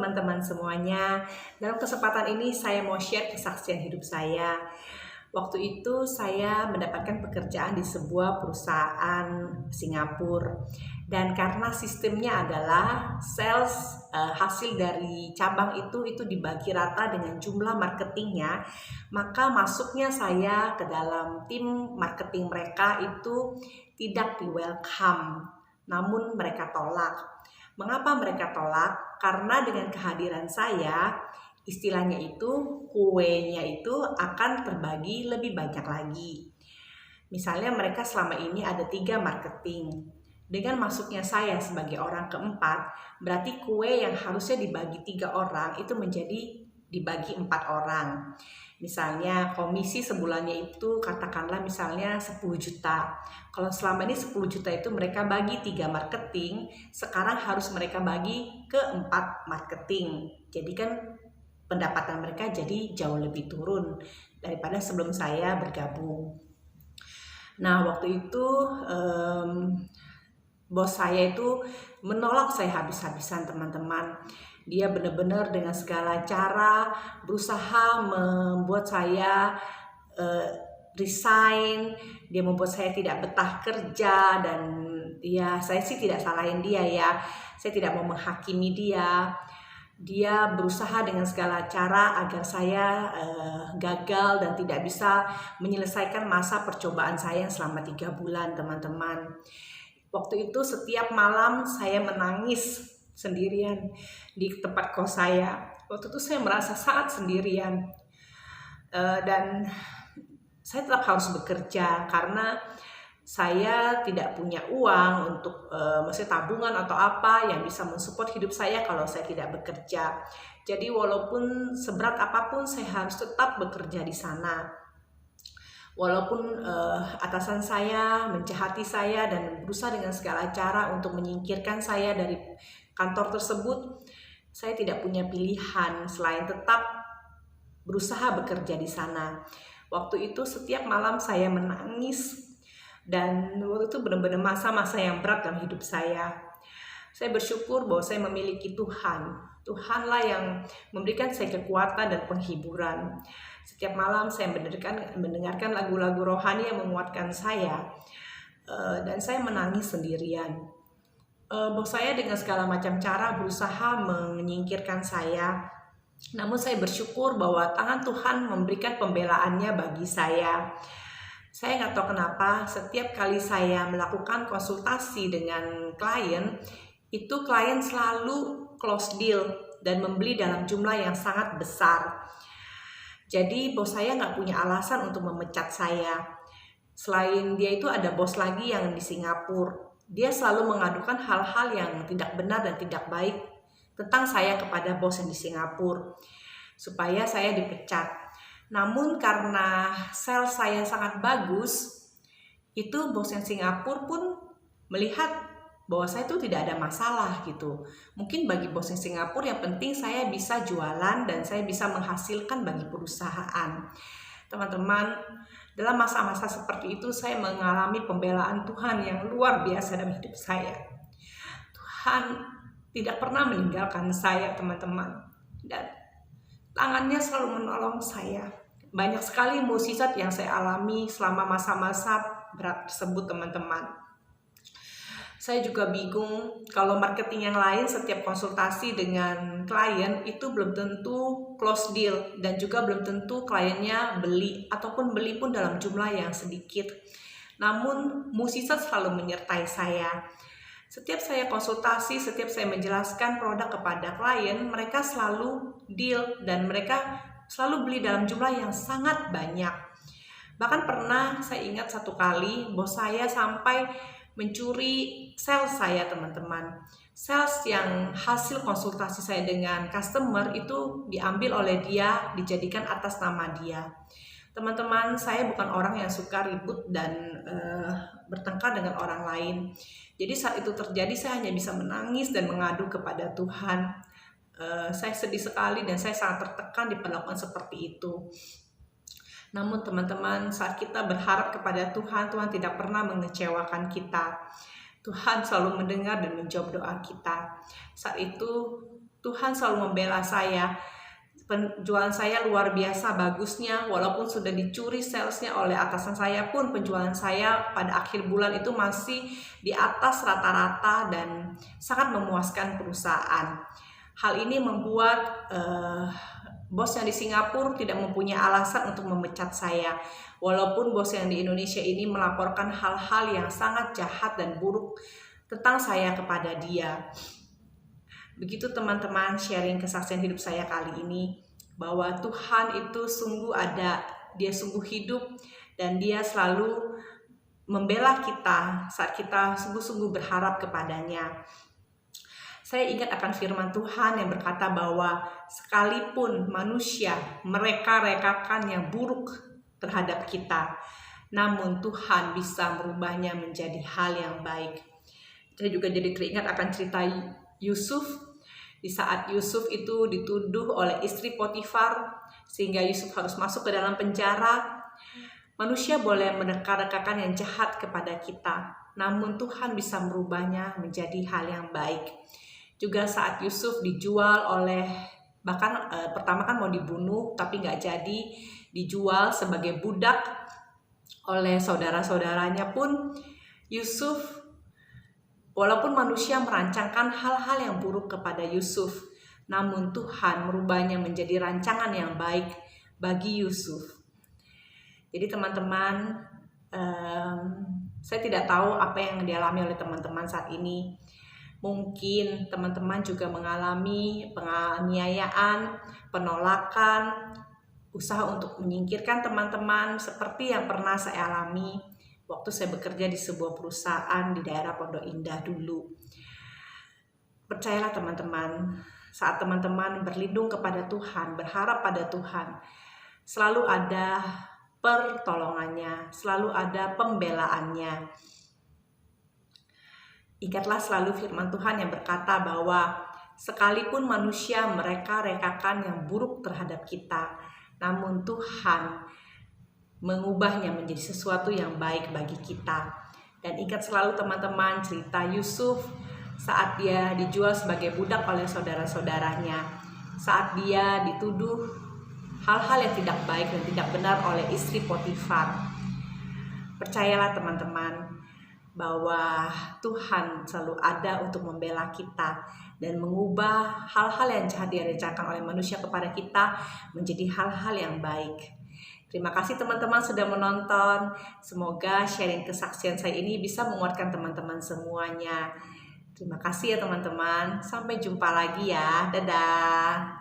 teman-teman semuanya. Dalam kesempatan ini saya mau share kesaksian hidup saya. Waktu itu saya mendapatkan pekerjaan di sebuah perusahaan Singapura. Dan karena sistemnya adalah sales, hasil dari cabang itu dibagi rata dengan jumlah marketingnya, maka masuknya saya ke dalam tim marketing mereka itu tidak di welcome, namun mereka tolak. Mengapa mereka tolak? Karena dengan kehadiran saya, istilahnya itu kuenya itu akan terbagi lebih banyak lagi. Misalnya mereka selama ini ada 3 marketing. Dengan masuknya saya sebagai orang keempat, berarti kue yang harusnya dibagi 3 orang itu menjadi dibagi 4 orang. Misalnya komisi sebulannya itu katakanlah misalnya 10 juta. Kalau selama ini 10 juta itu mereka bagi 3 marketing, sekarang harus mereka bagi ke 4 marketing. Jadi kan pendapatan mereka jadi jauh lebih turun daripada sebelum saya bergabung. Nah waktu itu bos saya itu menolak saya habis-habisan, teman-teman. Dia benar-benar dengan segala cara berusaha membuat saya resign. Dia membuat saya tidak betah kerja, dan ya saya sih tidak salahin dia ya. Saya tidak mau menghakimi dia. Dia berusaha dengan segala cara agar saya gagal dan tidak bisa menyelesaikan masa percobaan saya selama 3 bulan, teman-teman. Waktu itu setiap malam saya menangis sendirian di tempat kos saya. Waktu itu saya merasa sangat sendirian, dan saya tetap harus bekerja karena saya tidak punya uang untuk maksudnya tabungan atau apa yang bisa mensupport hidup saya kalau saya tidak bekerja. Jadi walaupun seberat apapun saya harus tetap bekerja di sana. Walaupun atasan saya menjahati saya dan berusaha dengan segala cara untuk menyingkirkan saya dari kantor tersebut, saya tidak punya pilihan selain tetap berusaha bekerja di sana. Waktu itu setiap malam saya menangis, dan waktu itu benar-benar masa-masa yang berat dalam hidup saya. Saya bersyukur bahwa saya memiliki Tuhan. Tuhanlah yang memberikan saya kekuatan dan penghiburan. Setiap malam saya mendengarkan lagu-lagu rohani yang menguatkan saya, dan saya menangis sendirian. Bos saya dengan segala macam cara berusaha menyingkirkan saya, namun saya bersyukur bahwa tangan Tuhan memberikan pembelaannya bagi saya. Saya nggak tahu kenapa setiap kali saya melakukan konsultasi dengan klien, itu klien selalu close deal dan membeli dalam jumlah yang sangat besar. Jadi bos saya nggak punya alasan untuk memecat saya. Selain dia itu ada bos lagi yang di Singapura. Dia selalu mengadukan hal-hal yang tidak benar dan tidak baik tentang saya kepada bos yang di Singapura, supaya saya dipecat. Namun karena sales saya sangat bagus, itu bos yang Singapura pun melihat bahwa saya itu tidak ada masalah gitu. Mungkin bagi bos yang Singapura yang penting saya bisa jualan dan saya bisa menghasilkan bagi perusahaan. Teman-teman, dalam masa-masa seperti itu saya mengalami pembelaan Tuhan yang luar biasa dalam hidup saya. Tuhan tidak pernah meninggalkan saya, teman-teman, dan tangannya selalu menolong saya. Banyak sekali mukjizat yang saya alami selama masa-masa berat tersebut, teman-teman. Saya juga bingung kalau marketing yang lain setiap konsultasi dengan klien itu belum tentu close deal, dan juga belum tentu kliennya beli, ataupun beli pun dalam jumlah yang sedikit. Namun mukjizat selalu menyertai saya. Setiap saya konsultasi, setiap saya menjelaskan produk kepada klien, mereka selalu deal dan mereka selalu beli dalam jumlah yang sangat banyak. Bahkan pernah saya ingat satu kali bos saya sampai mencuri sales saya, teman-teman. Sales yang hasil konsultasi saya dengan customer itu diambil oleh dia, dijadikan atas nama dia. Teman-teman, saya bukan orang yang suka ribut dan bertengkar dengan orang lain. Jadi saat itu terjadi saya hanya bisa menangis dan mengadu kepada Tuhan. Saya sedih sekali dan saya sangat tertekan diperlakukan seperti itu. Namun teman-teman, saat kita berharap kepada Tuhan, Tuhan tidak pernah mengecewakan kita. Tuhan selalu mendengar dan menjawab doa kita. Saat itu Tuhan selalu membela saya. Penjualan saya luar biasa bagusnya, walaupun sudah dicuri salesnya oleh atasan saya pun penjualan saya pada akhir bulan itu masih di atas rata-rata dan sangat memuaskan perusahaan. Hal ini membuat bos yang di Singapura tidak mempunyai alasan untuk memecat saya, walaupun bos yang di Indonesia ini melaporkan hal-hal yang sangat jahat dan buruk tentang saya kepada dia. Begitu teman-teman, sharing kesaksian hidup saya kali ini, bahwa Tuhan itu sungguh ada, dia sungguh hidup, dan dia selalu membela kita saat kita sungguh-sungguh berharap kepadanya. Saya ingat akan firman Tuhan yang berkata bahwa sekalipun manusia mereka rekakan yang buruk terhadap kita, namun Tuhan bisa merubahnya menjadi hal yang baik. Saya juga jadi teringat akan cerita Yusuf. Di saat Yusuf itu dituduh oleh istri Potifar sehingga Yusuf harus masuk ke dalam penjara. Manusia boleh menerka-rekakan yang jahat kepada kita, namun Tuhan bisa merubahnya menjadi hal yang baik. Juga saat Yusuf dijual oleh, bahkan pertama kan mau dibunuh tapi nggak jadi, dijual sebagai budak oleh saudara-saudaranya pun, Yusuf, walaupun manusia merancangkan hal-hal yang buruk kepada Yusuf, namun Tuhan merubahnya menjadi rancangan yang baik bagi Yusuf. Jadi teman-teman, saya tidak tahu apa yang dialami oleh teman-teman saat ini. Mungkin teman-teman juga mengalami penganiayaan, penolakan, usaha untuk menyingkirkan teman-teman seperti yang pernah saya alami waktu saya bekerja di sebuah perusahaan di daerah Pondok Indah dulu. Percayalah teman-teman, saat teman-teman berlindung kepada Tuhan, berharap pada Tuhan, selalu ada pertolongannya, selalu ada pembelaannya. Ingatlah selalu firman Tuhan yang berkata bahwa sekalipun manusia mereka rekakan yang buruk terhadap kita, namun Tuhan mengubahnya menjadi sesuatu yang baik bagi kita. Dan ingat selalu teman-teman cerita Yusuf saat dia dijual sebagai budak oleh saudara-saudaranya, saat dia dituduh hal-hal yang tidak baik dan tidak benar oleh istri Potifar. Percayalah teman-teman bahwa Tuhan selalu ada untuk membela kita dan mengubah hal-hal yang jahat yang direncanakan oleh manusia kepada kita menjadi hal-hal yang baik. Terima kasih teman-teman sudah menonton. Semoga sharing kesaksian saya ini bisa menguatkan teman-teman semuanya. Terima kasih ya teman-teman. Sampai jumpa lagi ya. Dadah.